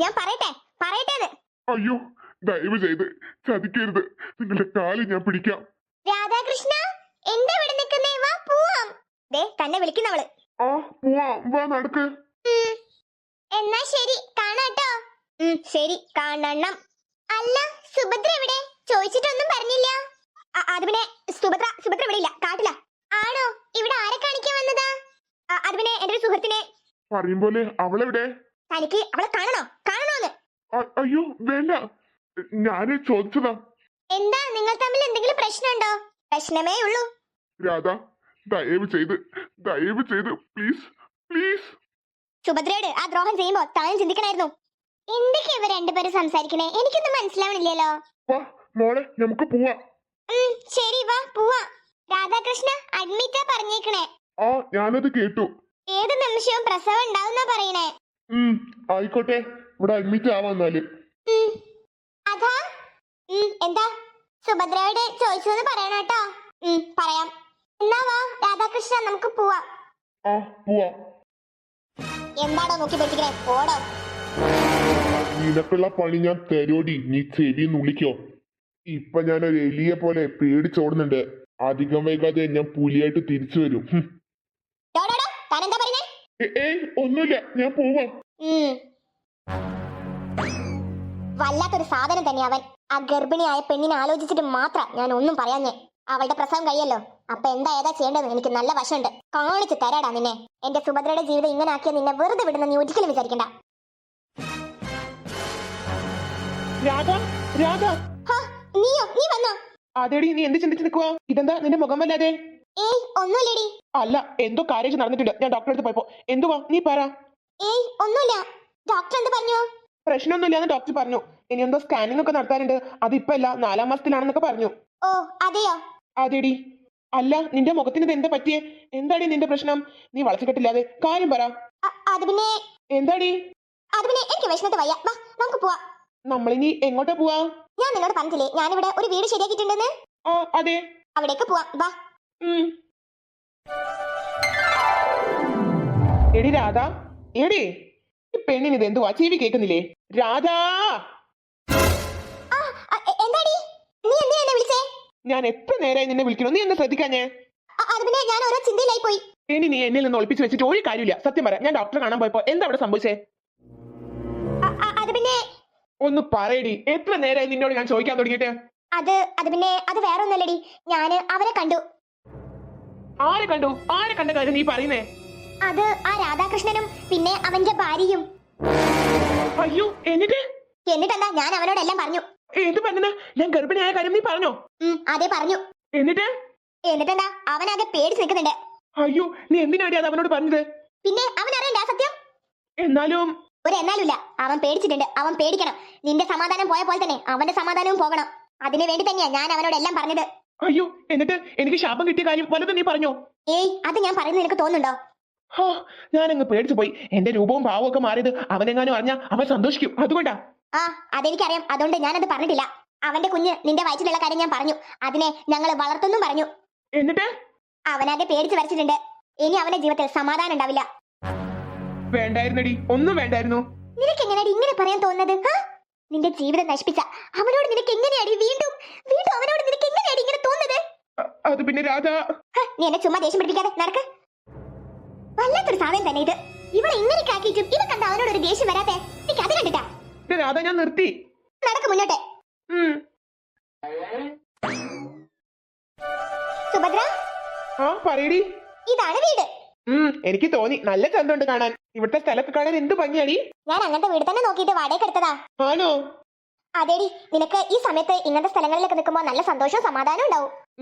ഞാൻ പറയട്ടെ പറയട്ടേന്ന്. അയ്യോ, ദയവ് ചെയ്ത് ചതിക്കരുത്. നിങ്ങളുടെ കാല് ഞാൻ പിടിക്കാം. രാധാകൃഷ്ണ, എന്താ ഇവിടെ നിൽക്കുന്നേ? വാ പോവാം. ദേ തന്നെ വിളിക്കുന്നവള്. ആ പോവാം, വാ നടക്ക്. എന്നാ ശരി, കാണാട്ടോ. ശരി, കാണണം. അല്ല, സുഭദ്ര എവിടെ? ചോദിച്ചിട്ടൊന്നും പറഞ്ഞില്ല. അത് പിന്നെ സുഭദ്ര ഇവിടെ ഇല്ല, കാട്ടില്ല. ആണോ? ഇവിടെ ആരെ കാണിക്കാൻ വന്നതാ? അത് പിന്നെ എന്റെ ഒരു സുഹൃത്തിനെ. പറയും പോലെ അവളെവിടെ? തനിക്ക് അവളെ കാണണോന്ന്? അയ്യോ വേണ്ട, ഞാന് ചോദിച്ചതാ. എന്താ, നിങ്ങൾ തമ്മിൽ എന്തെങ്കിലും പ്രശ്നമുണ്ടോ? പ്രശ്നമേ ഉള്ളൂ. രാധ, ദയവ് ചെയ്ത് പ്ലീസ് പ്ലീസ്. സുഭദ്രയോട് ആ ദ്രോഹം ചെയ്യുമ്പോ താൻ ചിന്തിക്കണായിരുന്നു. എന്തൊക്കെ ഇവർ രണ്ടുപേരും സംസാരിക്കണേ? എനിക്കൊന്നും മനസ്സിലാവണില്ലല്ലോ. വാ മോളെ, നമുക്ക് പോവാം. ശരി, വാ പോവാ. രാധാകൃഷ്ണ അഡ്മിറ്റാ പറഞ്ഞേക്കണേ. ആ ഞാനത് കേട്ടു. ഏത് നിമിഷവും പ്രസവം ഉണ്ടാവുന്ന പറയണേ. ആയിക്കോട്ടെ, ഇവിടെ അഡ്മിറ്റ് ആവാന്നാല്. അതാ എന്താ? സുഭദ്രയോട് ചോദിച്ചെന്ന് പറയണം കേട്ടോ. പറയാം. എന്നാ വാ രാധാകൃഷ്ണ, നമുക്ക് പോവാം. ആ പോവാം. എന്താടോ നോക്കി പഠിക്കണേ? ഓടോ. നിനക്കുള്ള പണി ഞാൻ തരോടി, നീ ചെവി നുള്ളിക്കോ. ഇപ്പൊ ഞാനൊരു എലിയെ പോലെ പേടിച്ചോടുന്നുണ്ട്. അധികം വൈകാതെ ഞാൻ പുലിയായിട്ട് തിരിച്ചു വരും. ഒന്നുമില്ല, ഞാൻ പോവാം. വല്ലാത്തൊരു സാധനം തന്നെ അവൻ. ആ ഗർഭിണിയായ പെണ്ണിനെ ആലോചിച്ചിട്ട് മാത്രം ഞാൻ ഒന്നും പറയാഞ്ഞേ. അവളുടെ പ്രസവം കഴിയല്ലോ, അപ്പൊ എന്താ ഏതാ ചെയ്യേണ്ടതെന്ന് എനിക്ക് നല്ല വശമുണ്ട്. കാണിച്ചു തരാടാ നിന്നെ. എന്റെ സുഭദ്രയുടെ ജീവിതം ഇങ്ങനെ ആക്കിയ നിന്നെ വെറുതെ വിടുന്ന നീ ഒരിക്കലും വിചാരിക്കണ്ട. നീയോ? നീ വന്നോ? അതേടി, നീ എന്ത് ചിന്തിച്ച് നിൽക്കുവാ? ഇതെന്താ നിന്റെ മുഖം വല്ലാതെ? ഏയ് ഒന്നുമില്ലടി. അല്ല, എന്തോ കാര്യം നടന്നിട്ടുണ്ട്. ഞാൻ ഡോക്ടറെ അടുത്ത് പോയപ്പോ. എന്തുവാ നീ പറ. ഏയ് ഒന്നുമില്ല. ഡോക്ടർ എന്ത് പറഞ്ഞു? പ്രശ്നമൊന്നുമില്ലാന്ന് ഡോക്ടർ പറഞ്ഞു. ഇനി എന്തോ സ്കാനിംഗ് ഒക്കെ നടത്താനുണ്ട്. അതിപ്പോ അല്ല, 4ാം മാസത്തിലാണെന്നൊക്കെ പറഞ്ഞു. ഓ അതെയോ? അതേടി. അല്ല, നിന്റെ മുഖത്തിന് ഇത് എന്താ പറ്റിയേ? എന്താടി നിന്റെ പ്രശ്നം? നീ വളച്ചുകെട്ടില്ലാതെ കാര്യം പറ. അത് പിന്നെ എന്താടി? അത് പിന്നെ എനിക്ക് വിഷമത്തെ വയ്യ. വാ നമുക്ക് പോവാ. നമ്മളിനി എങ്ങോട്ടാ പോവാ? ഞാൻ നിന്നോട് പറഞ്ഞില്ലേ ഞാനിവിടെ ഒരു വീട് ശരിയാക്കിയിട്ടുണ്ടെന്ന്? ആ അതെ. അവിടേക്ക് പോവാം, വാ. എടി രാധ, എടി ഈ പെണ്ണിന് ഇത് എന്തുവാ? ചെവി കേൾക്കുന്നില്ലേ? രാധാ, എന്താടി? നീ എന്തിനാ എന്നെ വിളിച്ചേ? ഞാൻ എത്ര നേരമായി നിന്നെ വിളിക്കണോ? നീ എന്താ ശ്രദ്ധിക്കാഞ്ഞേ? അത് പിന്നെ ഞാൻ ഓരോ ചിന്തയിലായി പോയി. ഇനി നീ എന്നിൽ നിന്ന് ഒളിപ്പിച്ച് വെച്ചിട്ട് ഒരു കാര്യമില്ല. സത്യം പറ, ഞാൻ ഡോക്ടറെ കാണാൻ പോയപ്പോ എന്താ അവിടെ സംഭവിച്ചേ? അത് പിന്നെ ഒന്ന് പറയടി, എത്ര നേരമായി നിന്നോട് ഞാൻ ചോദിക്കാൻ തുടങ്ങിയിട്ട്? അത് പിന്നെ അത് വേറെ ഒന്നല്ലടി. ഞാന് അവരെ കണ്ടു. ആരെ കണ്ടു? ആരെ കണ്ട കാര്യം നീ പറയുന്നേ? അത് ആ രാധാകൃഷ്ണനും പിന്നെ അവന്റെ ഭാര്യയും. അയ്യോ, എന്നിട്ടെന്താ, ഞാൻ അവനോടെല്ലാം പറഞ്ഞു. എന്ത് പറഞ്ഞ? ഞാൻ ഗർഭിണിയായ കാര്യം നീ പറഞ്ഞോ? അതെ പറഞ്ഞു. എന്നിട്ടെന്താ, അവനാകെ പേടിച്ച് നിൽക്കുന്നുണ്ട്. അയ്യോ, നീ എന്തിനാടി അത് അവനോട് പറഞ്ഞത്? പിന്നെ അവൻ അറിയണ്ട സത്യം. എന്നാലും ഒരു എന്നാലുമില്ല, അവൻ പേടിച്ചിട്ടുണ്ട്. അവൻ പേടിക്കണം. നിന്റെ സമാധാനം പോയ പോലെ തന്നെ അവന്റെ സമാധാനവും പോകണം. അതിനു വേണ്ടി തന്നെയാ ഞാൻ അവനോട് എല്ലാം പറഞ്ഞത്. അയ്യോ, എന്നിട്ട് എനിക്ക് ശാപം കിട്ടിയ കാര്യം വല്ലതും നീ പറഞ്ഞോ? ഏയ്, അത് ഞാൻ പറയുന്നത് നിനക്ക് തോന്നുന്നുണ്ടോ? ഞാനങ്ങ് പേടിച്ചു പോയി. എന്റെ രൂപവും ഭാവവും ഒക്കെ മാറിയത് അവനെങ്ങാനും അറിഞ്ഞാ അവൻ സന്തോഷിക്കും. അതുകൊണ്ടാ. അതെനിക്കറിയാം. അതുകൊണ്ട് ഞാനത് പറഞ്ഞിട്ടില്ല. അവന്റെ കുഞ്ഞ് നിന്റെ വയറ്റിലുള്ള കാര്യം ഞാൻ പറഞ്ഞു. അതിനെ ഞങ്ങൾ വളർത്തുന്നും പറഞ്ഞു. എന്നിട്ട് അവനാകെ പേടിച്ചു വരച്ചിട്ടുണ്ട്. ഇനി അവന്റെ ജീവിതത്തിൽ സമാധാനം ഉണ്ടാവില്ല. വേണ്ടായിരുന്നടി, ഒന്നും വേണ്ടായിരുന്നു. നിനക്ക് എങ്ങനെയാടി ഇങ്ങനെ പറയാൻ തോന്നുന്നത്? നിന്റെ ജീവിതം നശിപ്പിച്ച അവനോട് നിനക്ക് എങ്ങനെയാടി വീണ്ടും അവനോട് നിനക്ക് എങ്ങനെയാടി ഇങ്ങനെ തോന്നുന്നത്? അത് പിന്നെ രാധ, നീ എന്നെ ചുമ്മാ ദേഷ്യം പിടിപ്പിക്കാതെ നടക്ക്. വല്ലാത്തൊരു സാധനം തന്നെ ഇത്. ഇവളെ ഇങ്ങനെയൊക്കെ ആക്കിയിട്ടും ഇവക്കെന്താ അവനോട് ഒരു ദേഷ്യം വരാത്തെ? എനിക്ക് അത് കണ്ടിട്ടാ. രാധ, ഞാൻ നിർത്തി. നടക്ക് മുന്നോട്ട്. സുഭദ്ര, പറയടി. ഇതാണ് വീട്. എനിക്ക് തോന്നി. നല്ല ചന്തമുണ്ട് കാണാൻ. ഇവിടുത്തെ സ്ഥലമൊക്കെ കാണാൻ എന്ത് ഭംഗിയാടി. ഞാൻ അങ്ങനത്തെ വീട് തന്നെ നോക്കിയിട്ട് വാടകയ്ക്ക് എടുത്തതാ. ആണോ? അതേടി, നിനക്ക് ഈ സമയത്ത് ഇങ്ങനത്തെ സ്ഥലങ്ങളിലൊക്കെ നിൽക്കുമ്പോ നല്ല സന്തോഷവും സമാധാനവും ഉണ്ടാവും.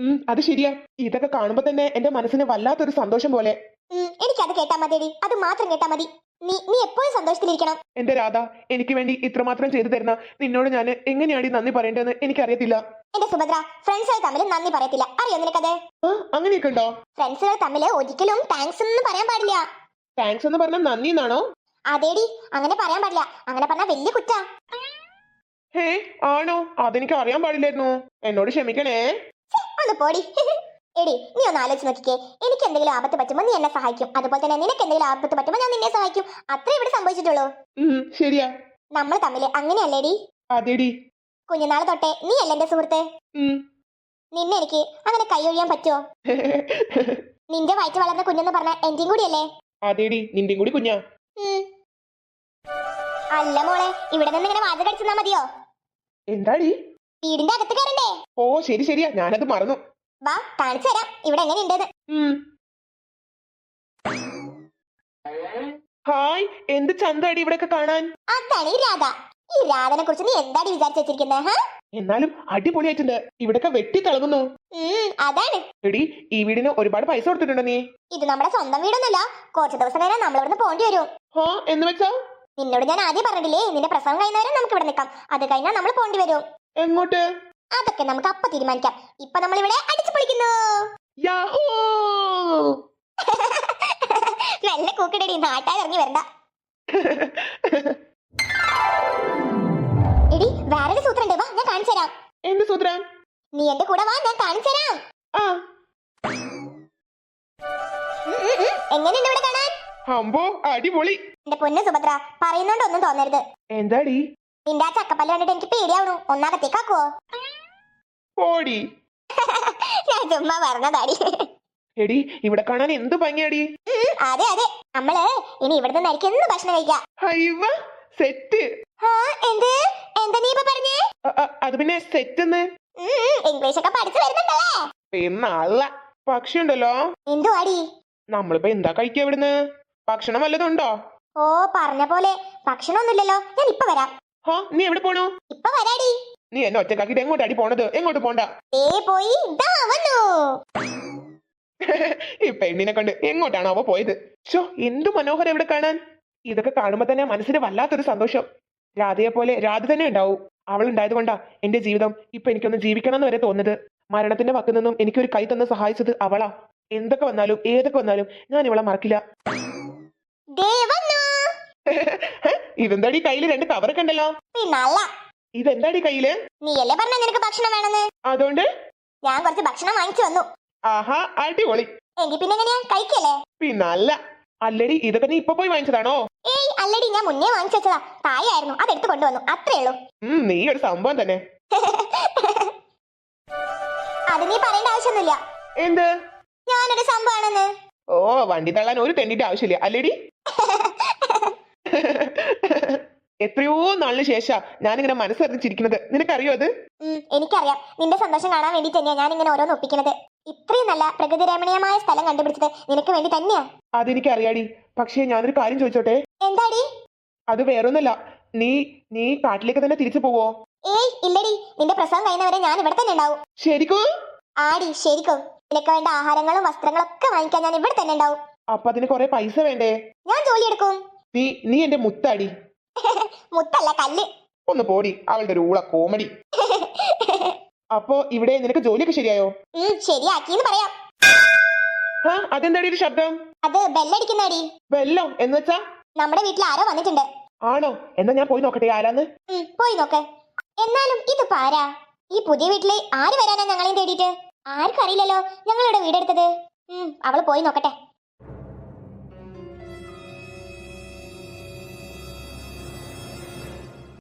അത് ശരിയാ. ഇതൊക്കെ കാണുമ്പോ തന്നെ എന്റെ മനസ്സിന് വല്ലാത്തൊരു സന്തോഷം പോലെ. എനിക്കത് കേട്ടാ മതിയടി. അത് മാത്രം കേട്ടാ മതി. നീ എപ്പോഴും സന്തോഷത്തിലിരിക്കണം. എന്റെ രാധ, എനിക്ക് വേണ്ടി ഇത്രമാത്രം ചെയ്തു തരുന്ന നിന്നോട് ഞാൻ എങ്ങനെയാണ് നന്ദി പറയേണ്ടതെന്ന് എനിക്കറിയത്തില്ല. എന്റെ സുഭദ്ര, ഫ്രണ്ട്സുകൾ തമ്മിൽ നന്ദി പറയത്തില്ല. അറിയോ നിനക്കത്? അങ്ങനെയൊക്കെ ഉണ്ടോ? ഫ്രണ്ട്സുകൾ തമ്മിൽ ഒരിക്കലും താങ്ക്സ് എന്ന് പറയാൻ പാടില്ല. താങ്ക്സ് എന്ന് പറഞ്ഞാൽ നന്ദി എന്നാണോ? അതേടി, അങ്ങനെ പറയാൻ പാടില്ല. അങ്ങനെ പറഞ്ഞാൽ വലിയ കുറ്റാ. ആണോ? അതെനിക്ക് അറിയാൻ പാടില്ലായിരുന്നു. എന്നോട് ക്ഷമിക്കണേ. ഒന്ന് പോടി. എടി, നീ ഒന്ന് ആലോചിച്ച് നോക്കിക്കേ. എനിക്ക് എന്തെങ്കിലും ആപത്ത് പറ്റുമ്പോൾ നീ എന്നെ സഹായിക്കും. അതുപോലെ തന്നെ നിനക്ക് എന്തെങ്കിലും ആപത്ത് പറ്റുമ്പോൾ ഞാൻ നിന്നെ സഹായിക്കും. അത്രേ ഇവിടെ സംഭവിച്ചിട്ടുള്ളൂ. ശരിയാ. നമ്മൾ തമ്മില് അങ്ങനെയല്ലേടി? അതെടി. കുഞ്ഞുനാൾ തൊട്ടേ നീ അല്ലേ എന്റെ സുഹൃത്ത്? ഉം. നിന്നെ എനിക്ക് അങ്ങനെ കൈയൊഴിയാൻ പറ്റുമോ? നിന്റെ വയറ്റ് വളർന്ന കുഞ്ഞെന്ന് പറഞ്ഞ എന്റെയും കൂടിയല്ലേ? അതെടി, നിന്റെയും കൂടി കുഞ്ഞാ. ഉം. അല്ല മോളെ, ഇവിടെ നിന്ന് ഇങ്ങനെ വാചകം അടിച്ചാ മതിയോ? എന്താടി? വീടിന്റെ അകത്ത് കയറണ്ടേ? ഓ ശരി ശരിയാ, ഞാനത് മറന്നു. വാ കാണിച്ചു തരാം ഇവിടെ എങ്ങനെയുണ്ടെന്ന്. ഉം. ഹായ്, എന്ത് ചന്താടി ഇവിടെയൊക്കെ കാണാൻ. അതാണ് ഈ രാധ. ഈ രാധനെ കുറിച്ച് നീ എന്താടി വിചാരിച്ചു വെച്ചിരിക്കുന്നത്? എന്നാലും അടിപൊളിയായിട്ടുണ്ട്. ഇവിടൊക്കെ വെട്ടി തിളങ്ങുന്നു. അതാണ്. എടി, ഈ വീടിന് ഒരുപാട് പൈസ കൊടുത്തിട്ടുണ്ടോ നീ? ഇത് നമ്മുടെ സ്വന്തം വീടൊന്നുമല്ല. കുറച്ച് ദിവസം കഴിഞ്ഞാൽ നമ്മൾ ഇവിടുന്ന് പോണ്ടി വരും. ഹാ, എന്ന് വെച്ചാ? നിന്നോട് ഞാൻ ആദ്യം പറഞ്ഞില്ലേ, നിന്റെ പ്രസവം കഴിയുന്നവരെ നമുക്ക് ഇവിടെ നിൽക്കാം. അത് കഴിഞ്ഞാൽ നമ്മൾ പോണ്ടി വരും. എങ്ങോട്ട്? അതൊക്കെ നമുക്ക് അപ്പൊ തീരുമാനിക്കാം. ഇപ്പൊ നമ്മൾ ഇവിടെ അടിച്ചു പൊളിക്കുന്നു. യാഹൂ! നല്ല കൂക്കിടടി, നാട്ടാരിറങ്ങി വരണ്ട. എടി, വേറൊരു സൂത്രണ്ട്, വാ ഞാൻ കാണിച്ചു തരാം. എന്ത് സൂത്രം? നീ എന്റെ കൂടെ വാ, ഞാൻ കാണിച്ചു തരാം. ആ, എങ്ങനെയുണ്ട് ഇവിടെ കാണാൻ? അമ്പോ അടിപൊളി. എന്റെ പൊന്നു സുഭദ്ര, പറയുന്നോണ്ടൊന്നും തോന്നരുത്. എന്താടി? നിന്റെ ആ ചക്കപ്പല്ല് കണ്ടിട്ട് എനിക്ക് പേടിയാവണു. ഒന്നാകത്തേക്കാക്കുവോ? ഓടി. ഞാൻ ചുമ്മാ പറഞ്ഞതാടി. എടി, ഇവിടെ കാണാൻ എന്ത് ഭംഗിയാടി. അതെ അതെ, നമ്മള് ഇനി ഇവിടെ നിന്ന് എന്ത് ഭക്ഷണം കഴിക്കാം. ഹൈവ, സെറ്റ്. എന്ത് എന്താ നീ ഇപ്പൊ പറഞ്ഞേ? അത് പിന്നെ സെറ്റ് ഇംഗ്ലീഷ് ഒക്കെ പഠിച്ചു വരുന്നുണ്ടല്ലേ? എന്നല്ല, പക്ഷി ഉണ്ടല്ലോ. എന്തുവാടി? നമ്മളിപ്പോ എന്താ കഴിക്കുക ഇവിടുന്ന്? ഭക്ഷണം വല്ലതുണ്ടോ? ഓ, പറഞ്ഞ പോലെ ഭക്ഷണമൊന്നുമില്ലല്ലോ. ഞാൻ ഇപ്പൊ വരാം. ഹാ, നീ എവിടെ പോണു? ഇപ്പൊ വരാടി. നീ എന്നെ ഒറ്റക്കാക്കിട്ട് എങ്ങോട്ടാടി പോണത്? എങ്ങോട്ട് പോണ്ട. പോയി ദാ വന്നു. ഈ പെണ്ണിനെ കൊണ്ട് എങ്ങോട്ടാണോ അവ പോയത്? ഷോ, എന്തു മനോഹരം ഇവിടെ കാണാൻ. ഇതൊക്കെ കാണുമ്പോ തന്നെ മനസ്സിന് വല്ലാത്തൊരു സന്തോഷം. രാധയെ പോലെ രാധ തന്നെ ഉണ്ടാവും. അവൾ ഉണ്ടായത് കൊണ്ടാ എന്റെ ജീവിതം ഇപ്പൊ എനിക്കൊന്ന് ജീവിക്കണം എന്ന് വരെ തോന്നുന്നത്. മരണത്തിന്റെ പക്കൽ നിന്നും എനിക്കൊരു കൈ തന്ന് സഹായിച്ചത് അവളാ. എന്തൊക്കെ വന്നാലും ഏതൊക്കെ വന്നാലും ഞാൻ ഇവളെ മറക്കില്ല. ഇതെന്താടി കയ്യില് 2 കവറൊക്കെ ഉണ്ടല്ലോ? പിന്നല്ല. ഇതെന്താടി കയ്യില്? നീയല്ലേ പറഞ്ഞ നിനക്ക് ഭക്ഷണം വേണമെന്ന്? അതുകൊണ്ട് ഞാൻ കുറച്ച് ഭക്ഷണം വാങ്ങിച്ചു വന്നു. ആഹാ, അടിപൊളി. എങ്കിൽ പിന്നെ എങ്ങനെയാ, കഴിക്കല്ലേ? പിന്നല്ല. അല്ലടി, ഇതൊക്കെ നീ ഇപ്പൊ പോയി വാങ്ങിച്ചതാണോ? ഏയ് അല്ലടി, ഞാൻ മുന്നേ വാങ്ങിച്ചു വെച്ചതാ. തായായിരുന്നു, അതെടുത്ത് കൊണ്ടുവന്നു, അത്രേ ഉള്ളൂ. നീ ഒരു സംഭവം തന്നെ. അത് നീ പറയേണ്ട ആവശ്യമൊന്നുമില്ല. എന്ത്? ഞാനൊരു സംഭവമാണെന്ന്. ഓ, വണ്ടി തള്ളാൻ ഒരു തെണ്ടിന്റെ ആവശ്യമില്ല അല്ലേടി. എത്രയോ നാളിന് ശേഷാ ഞാനിങ്ങനെ മനസ്സറിഞ്ഞിരിക്കുന്നത്. നിനക്കറിയോ അത്? എനിക്കറിയാം. നിന്റെ സന്തോഷം കാണാൻ വേണ്ടി തന്നെയാ ഞാൻ ഇങ്ങനെ ഓരോന്ന് ഒപ്പിക്കുന്നത്. ഇത്രയും നല്ല പ്രകൃതി രമണീയമായ സ്ഥലം കണ്ടുപിടിച്ചത് നിനക്ക് വേണ്ടി തന്നെയാ. അതെനിക്കറിയാടി. പക്ഷേ ഞാനൊരു കാര്യം ചോദിച്ചോട്ടെ? എന്താടി? അത് വേറൊന്നല്ല. നീ കാട്ടിലേക്ക് തന്നെ തിരിച്ചു പോവോ? ഏയ് ഇല്ലടി, നിന്റെ പ്രസവം കഴിയുന്നവരെ ഞാൻ ഇവിടെ തന്നെ ഉണ്ടാവും. ശരിക്കും? ആടി ശരിക്കും. നിനക്ക് വേണ്ട ആഹാരങ്ങളും വസ്ത്രങ്ങളും ഒക്കെ വാങ്ങിക്കാൻ ഞാൻ ഇവിടെ തന്നെ ഉണ്ടാവും. അപ്പൊ അതിന് കുറെ പൈസ വേണ്ടേ? ഞാൻ ജോലി എടുക്കും. നീ എന്റെ മുത്താടി. മുത്തല്ല, കല്ല്. ഒന്ന് പോടി, അവളുടെ ഒരു ഊള കോമഡി. അപ്പോ ഇവിടെ നിനക്ക് ജോലിയൊക്കെ ശരിയായോ? ശരിയാക്കിന്ന് പറയാം. അതെന്താടി ഒരു ശബ്ദം? അത് ബെല്ലടിക്കുന്നാടി. ബെല്ലോ എന്ന് വെച്ചാ? നമ്മുടെ വീട്ടിൽ ആരോ വന്നിട്ടുണ്ട്. ആണോ? എന്നാ ഞാൻ പോയി നോക്കട്ടെ ആരാന്ന്. പോയി നോക്ക്. എന്നാലും ഇത് പാരാ? ഈ പുതിയ വീട്ടില് ആര് വരാനാ ഞങ്ങളെയും തേടിയിട്ട്? ആർക്കറിയില്ലല്ലോ ഞങ്ങളിവിടെ വീടെടുത്തത്. അവള് പോയി നോക്കട്ടെ.